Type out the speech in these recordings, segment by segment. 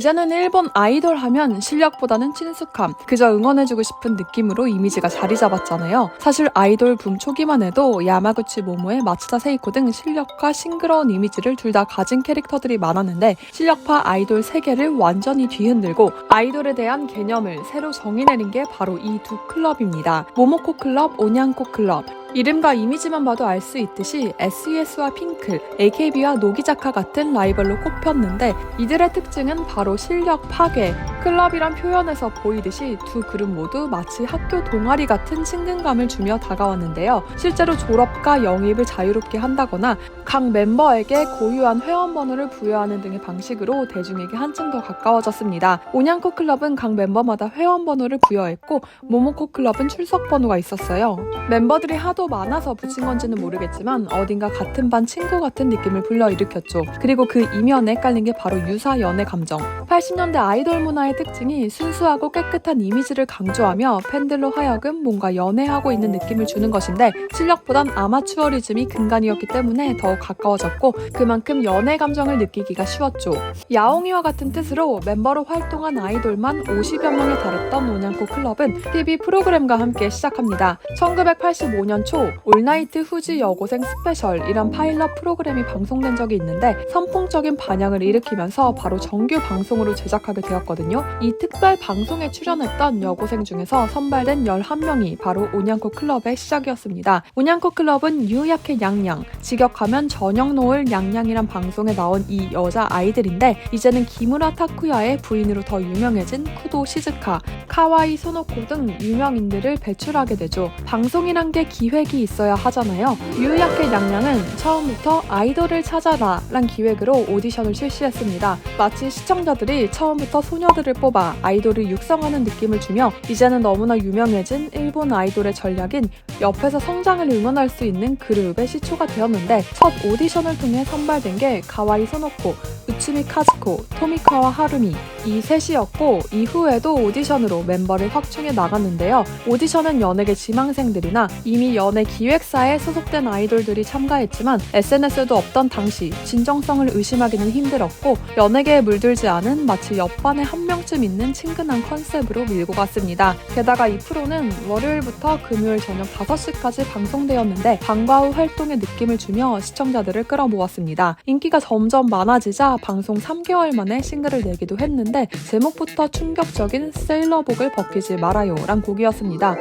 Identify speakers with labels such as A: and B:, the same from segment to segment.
A: 이제는 일본 아이돌 하면 실력보다는 친숙함, 그저 응원해주고 싶은 느낌으로 이미지가 자리 잡았잖아요. 사실 아이돌 붐 초기만 해도 야마구치 모모의 마츠다 세이코 등 실력과 싱그러운 이미지를 둘 다 가진 캐릭터들이 많았는데 실력파 아이돌 세계를 완전히 뒤흔들고 아이돌에 대한 개념을 새로 정의내린 게 바로 이 두 클럽입니다. 모모코 클럽, 온양코 클럽. 이름과 이미지만 봐도 알 수 있듯이 SES와 핑클, AKB와 노기자카 같은 라이벌로 꼽혔는데 이들의 특징은 바로 실력 파괴, 클럽이란 표현에서 보이듯이 두 그룹 모두 마치 학교 동아리 같은 친근감을 주며 다가왔는데요. 실제로 졸업과 영입을 자유롭게 한다거나 각 멤버에게 고유한 회원번호를 부여하는 등의 방식으로 대중에게 한층 더 가까워졌습니다. 온양코 클럽은 각 멤버마다 회원번호를 부여했고 모모코 클럽은 출석번호가 있었어요. 멤버들이 하도 많아서 붙인 건지는 모르겠지만 어딘가 같은 반 친구 같은 느낌을 불러일으켰죠. 그리고 그 이면에 깔린 게 바로 유사 연애 감정. 80년대 아이돌 문화의 특징이 순수하고 깨끗한 이미지를 강조하며 팬들로 하여금 뭔가 연애하고 있는 느낌을 주는 것인데 실력보단 아마추어리즘이 근간이었기 때문에 더욱 가까워졌고 그만큼 연애 감정을 느끼기가 쉬웠죠. 야옹이와 같은 뜻으로 멤버로 활동한 아이돌만 50여 명에 달했던 온양코 클럽은 TV 프로그램과 함께 시작합니다. 1985년 초 올나이트 후지 여고생 스페셜이란 파일럿 프로그램이 방송된 적이 있는데 선풍적인 반향을 일으키면서 바로 정규 방송으로 제작하게 되었거든요. 이 특별 방송에 출연했던 여고생 중에서 선발된 11명이 바로 온양코 클럽의 시작이었습니다. 온양코 클럽은 유야케 냥냥, 직역하면 저녁 노을 냥냥이란 방송에 나온 이 여자 아이들인데 이제는 기무라 타쿠야의 부인으로 더 유명해진 쿠도 시즈카, 카와이 소노코 등 유명인들을 배출하게 되죠. 방송이란 게 기획이 있어야 하잖아요. 유야케 냥냥은 처음부터 아이돌을 찾아라 란 기획으로 오디션을 실시했습니다. 마치 시청자들이 처음부터 소녀들을 뽑아 아이돌을 육성하는 느낌을 주며 이제는 너무나 유명해진 일본 아이돌의 전략인 옆에서 성장을 응원할 수 있는 그룹의 시초가 되었는데 첫 오디션을 통해 선발된 게 가와이 소노코, 우츠미 카즈코, 토미카와 하루미 이 셋이었고 이후에도 오디션으로 멤버를 확충해 나갔는데요. 오디션은 연예계 지망생들이나 이미 연예 기획사에 소속된 아이돌들이 참가했지만 SNS도 없던 당시 진정성을 의심하기는 힘들었고 연예계에 물들지 않은 마치 옆반에 한 명쯤 있는 친근한 컨셉으로 밀고 갔습니다. 게다가 이 프로는 월요일부터 금요일 저녁 5시까지 방송되었는데 방과 후 활동의 느낌을 주며 시청자들을 끌어모았습니다. 인기가 점점 많아지자 방송 3개월 만에 싱글을 내기도 했는데 제목부터 충격적인 세일러복을 벗기지 말아요 란 곡이었습니다.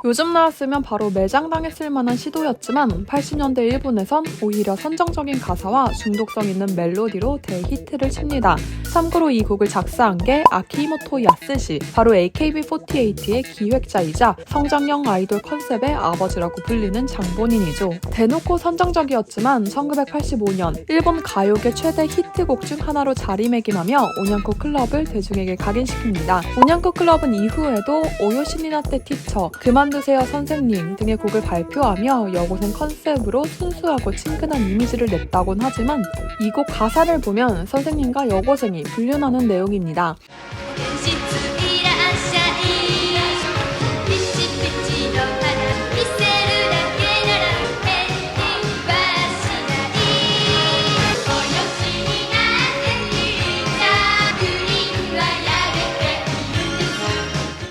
A: 요즘 나왔으면 바로 매장당했을 만한 시도였지만 80년대 일본에선 오히려 선정적인 가사와 중독성 있는 멜로디로 대히트를 칩니다. 참고로 이 곡을 작사한 게 아키히모토 야스시, 바로 AKB48의 기획자이자 성장형 아이돌 컨셉의 아버지라고 불리는 장본인이죠. 대놓고 선정적이었지만 1985년 일본 가요계 최대 히트곡 중 하나로 자리매김하며 온양코 클럽을 대중에게 각인시킵니다. 온양코 클럽은 이후에도 오요시니나테 티처, 그만두세요 선생님 등의 곡을 발표하며 여고생 컨셉으로 순수하고 친근한 이미지를 냈다곤 하지만 이 곡 가사를 보면 선생님과 여고생이 불륜하는 내용입니다.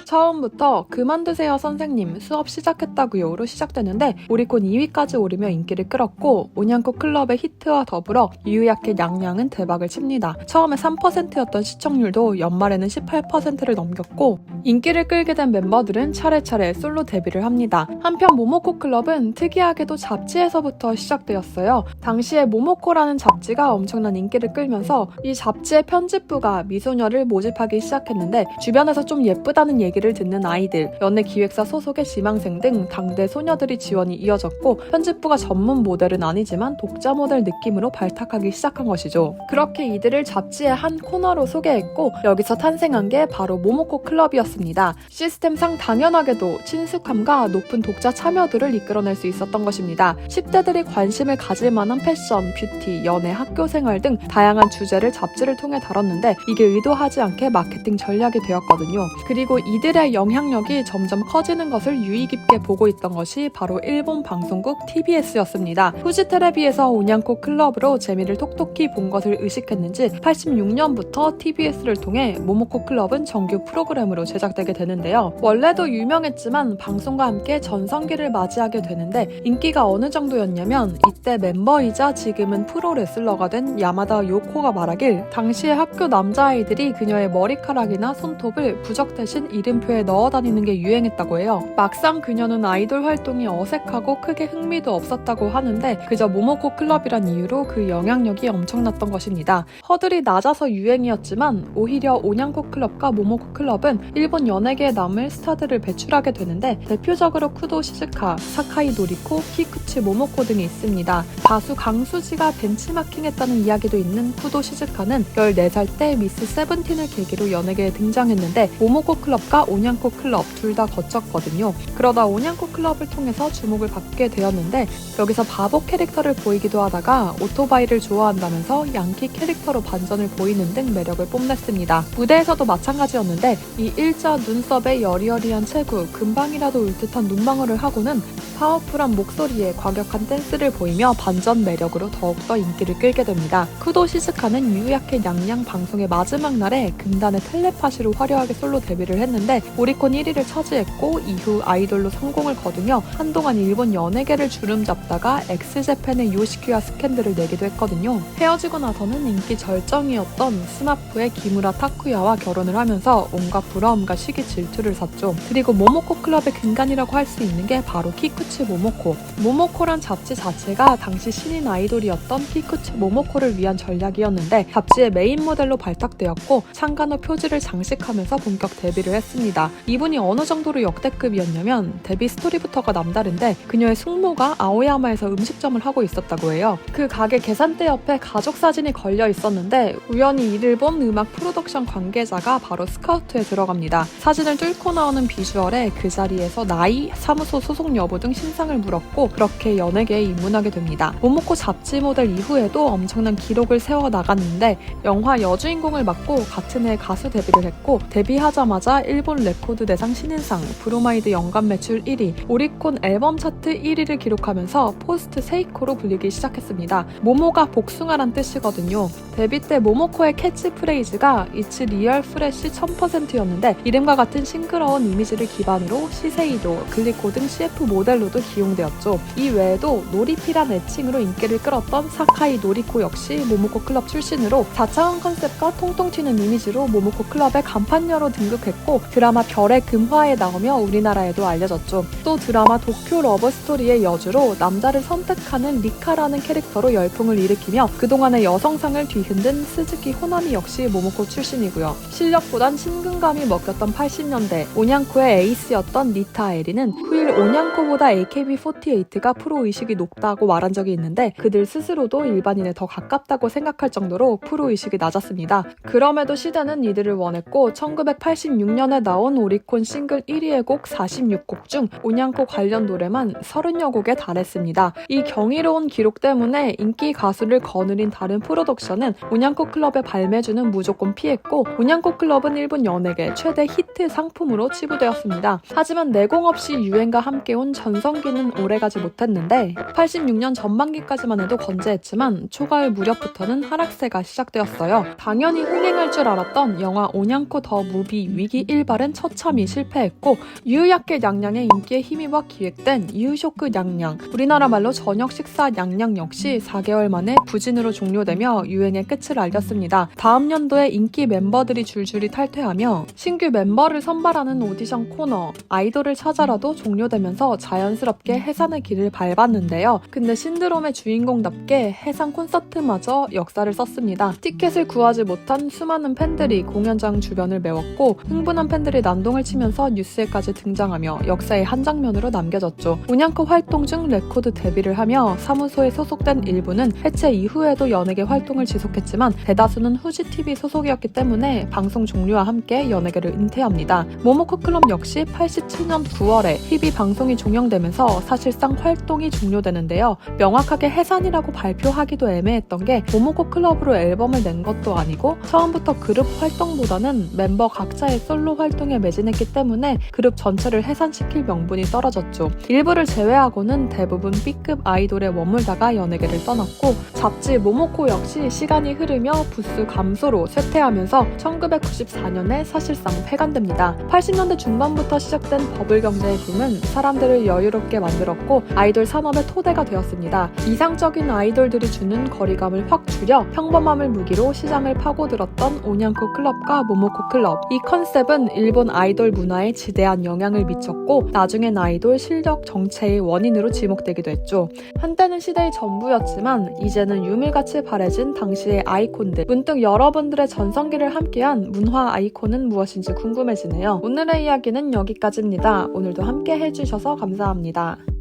A: 처음부터 그만두세요 선생님 수업 시작했다고요로 시작되는데 오리콘 2위까지 오르며 인기를 끌었고 온양코 클럽의 히트와 더불어 유야케 냥냥은 대박을 칩니다. 처음에 3%였던 시청률도 연말에는 18%를 넘겼고 인기를 끌게 된 멤버들은 차례차례 솔로 데뷔를 합니다. 한편 모모코 클럽은 특이하게도 잡지에서부터 시작되었어요. 당시에 모모코라는 잡지가 엄청난 인기를 끌면서 이 잡지의 편집부가 미소녀를 모집하기 시작했는데 주변에서 좀 예쁘다는 얘기를 얘기를 듣는 아이들, 연예기획사 소속의 지망생 등 당대 소녀들이 지원이 이어졌고 편집부가 전문 모델은 아니지만 독자 모델 느낌으로 발탁하기 시작한 것이죠. 그렇게 이들을 잡지의 한 코너로 소개했고 여기서 탄생한 게 바로 모모코 클럽이었습니다. 시스템상 당연하게도 친숙함과 높은 독자 참여도를 이끌어낼 수 있었던 것입니다. 10대들이 관심을 가질 만한 패션, 뷰티, 연애, 학교 생활 등 다양한 주제를 잡지를 통해 다뤘는데 이게 의도하지 않게 마케팅 전략이 되었거든요. 그리고 이들의 영향력이 점점 커지는 것을 유의 깊게 보고 있던 것이 바로 일본 방송국 TBS였습니다. 후지테레비에서 오냥코 클럽으로 재미를 톡톡히 본 것을 의식했는지 86년부터 TBS를 통해 모모코 클럽은 정규 프로그램으로 제작되게 되는데요. 원래도 유명했지만 방송과 함께 전성기를 맞이하게 되는데 인기가 어느 정도였냐면 이때 멤버이자 지금은 프로레슬러가 된 야마다 요코가 말하길 당시에 학교 남자아이들이 그녀의 머리카락이나 손톱을 부적 대신 이름표에 넣어 다니는 게 유행했다고 해요. 막상 그녀는 아이돌 활동이 어색하고 크게 흥미도 없었다고 하는데 그저 모모코 클럽이란 이유로 그 영향력이 엄청났던 것입니다. 허들이 낮아서 유행이었지만 오히려 오냥코 클럽과 모모코 클럽은 일본 연예계에 남을 스타들을 배출하게 되는데 대표적으로 쿠도 시즈카, 사카이 노리코, 키쿠치 모모코 등이 있습니다. 가수 강수지가 벤치마킹했다는 이야기도 있는 쿠도 시즈카는 14살 때 미스 세븐틴을 계기로 연예계에 등장했는데 모모코 클럽과 오냥코 클럽 둘 다 거쳤거든요. 그러다 오냥코 클럽을 통해서 주목을 받게 되었는데 여기서 바보 캐릭터를 보이기도 하다가 오토바이를 좋아한다면서 양키 캐릭터로 반전을 보이는 등 매력을 뽐냈습니다. 무대에서도 마찬가지였는데 이 일자 눈썹에 여리여리한 체구, 금방이라도 울 듯한 눈망울을 하고는 파워풀한 목소리에 과격한 댄스를 보이며 반전 매력으로 더욱더 인기를 끌게 됩니다. 쿠도 시즈카는 유야케 냥냥 방송의 마지막 날에 금단의 텔레파시로 화려하게 솔로 데뷔를 했는데 오리콘 1위를 차지했고 이후 아이돌로 성공을 거두며 한동안 일본 연예계를 주름잡다가 엑스제팬의 요시키와 스캔들을 내기도 했거든요. 헤어지고 나서는 인기 절정이었던 스마프의 기무라 타쿠야와 결혼을 하면서 온갖 부러움과 시기 질투를 샀죠. 그리고 모모코 클럽의 근간이라고 할 수 있는 게 바로 키쿠치 모모코. 모모코란 잡지 자체가 당시 신인 아이돌이었던 키쿠치 모모코를 위한 전략이었는데 잡지의 메인 모델로 발탁되었고 창간호 표지를 장식하면서 본격 데뷔를 했습니다. 이분이 어느 정도로 역대급이었냐면 데뷔 스토리부터가 남다른데 그녀의 숙모가 아오야마에서 음식점을 하고 있었다고 해요. 그 가게 계산대 옆에 가족 사진이 걸려 있었는데 우연히 이를 본 음악 프로덕션 관계자가 바로 스카우트에 들어갑니다. 사진을 뚫고 나오는 비주얼에 그 자리에서 나이, 사무소 소속 여부 등 신상을 물었고 그렇게 연예계에 입문하게 됩니다. 모모코 잡지 모델 이후에도 엄청난 기록을 세워나갔는데 영화 여주인공을 맡고 같은 해 가수 데뷔를 했고 데뷔하자마자 일본 레코드 대상 신인상, 브로마이드 연간 매출 1위, 오리콘 앨범 차트 1위를 기록하면서 포스트 세이코로 불리기 시작했습니다. 모모가 복숭아란 뜻이거든요. 데뷔 때 모모코의 캐치프레이즈가 It's real fresh 1000%였는데 이름과 같은 싱그러운 이미지를 기반으로 시세이도, 글리코 등 CF 모델로도 기용되었죠. 이 외에도 노리피란 애칭으로 인기를 끌었던 사카이 노리코 역시 모모코 클럽 출신으로 4차원 컨셉과 통통 튀는 이미지로 모모코 클럽의 간판녀로 등극했고 드라마 별의 금화에 나오며 우리나라에도 알려졌죠. 또 드라마 도쿄 러브스토리의 여주로 남자를 선택하는 리카라는 캐릭터로 열풍을 일으키며 그동안의 여성상을 뒤흔든 스즈키 호나미 역시 모모코 출신이고요. 실력보단 친근감이 먹혔던 80년대 오냥코의 에이스였던 니타 에리는 후일 오냥코보다 AKB48가 프로의식이 높다고 말한 적이 있는데 그들 스스로도 일반인에 더 가깝다고 생각할 정도로 프로의식이 낮았습니다. 그럼에도 시대는 이들을 원했고 1986년에 나온 오리콘 싱글 1위의 곡 46곡 중 오냥코 관련 노래만 30여 곡에 달했습니다. 이 경이로운 기록 때문에 인기 가수를 거느린 다른 프로덕션은 오냥코 클럽의 발매주는 무조건 피했고 오냥코 클럽은 일본 연예계 최대 히트 상품으로 치부되었습니다. 하지만 내공 없이 유행과 함께 온 전성기는 오래가지 못했는데 86년 전반기까지만 해도 건재했지만 초가을 무렵부터는 하락세가 시작되었어요. 당연히 흥행할 줄 알았던 영화 오냥코 더 무비 위기 일발은 처참히 실패했고 유야케 냥냥의 인기에 힘입어 기획된 유쇼크 냥냥, 우리나라 말로 저녁 식사 냥냥 역시 4개월 만에 부진으로 종료되며 유행의 끝을 알렸습니다. 다음 연도에 인기 멤버들이 줄줄이 탈퇴하며 신규 멤버를 선발하는 오디션 코너 아이돌을 찾아라도 종료되면서 자연스럽게 해산의 길을 밟았는데요. 근데 신드롬의 주인공답게 해상 콘서트마저 역사를 썼습니다. 티켓을 구하지 못한 수많은 팬들이 공연장 주변을 메웠고 흥분한 팬들 팬들이 난동을 치면서 뉴스에까지 등장하며 역사의 한 장면으로 남겨졌죠. 온양코 활동 중 레코드 데뷔를 하며 사무소에 소속된 일부는 해체 이후에도 연예계 활동을 지속했지만 대다수는 후지TV 소속이었기 때문에 방송 종료와 함께 연예계를 은퇴합니다. 모모코 클럽 역시 87년 9월에 TV 방송이 종영되면서 사실상 활동이 종료되는데요. 명확하게 해산이라고 발표하기도 애매했던 게 모모코 클럽으로 앨범을 낸 것도 아니고 처음부터 그룹 활동보다는 멤버 각자의 솔로 활동에 매진했기 때문에 그룹 전체를 해산시킬 명분이 떨어졌죠. 일부를 제외하고는 대부분 B급 아이돌에 머물다가 연예계를 떠났고 잡지 모모코 역시 시간이 흐르며 부수 감소로 쇠퇴하면서 1994년에 사실상 폐간됩니다. 80년대 중반부터 시작된 버블 경제의 붐은 사람들을 여유롭게 만들었고 아이돌 산업의 토대가 되었습니다. 이상적인 아이돌들이 주는 거리감을 확 줄여 평범함을 무기로 시장을 파고들었던 온양코 클럽과 모모코 클럽. 이 컨셉은 일본 아이돌 문화에 지대한 영향을 미쳤고 나중엔 아이돌 실력 정체의 원인으로 지목되기도 했죠. 한때는 시대의 전부였지만 이제는 유물같이 바래진 당시의 아이콘들. 문득 여러분들의 전성기를 함께한 문화 아이콘은 무엇인지 궁금해지네요. 오늘의 이야기는 여기까지입니다. 오늘도 함께 해주셔서 감사합니다.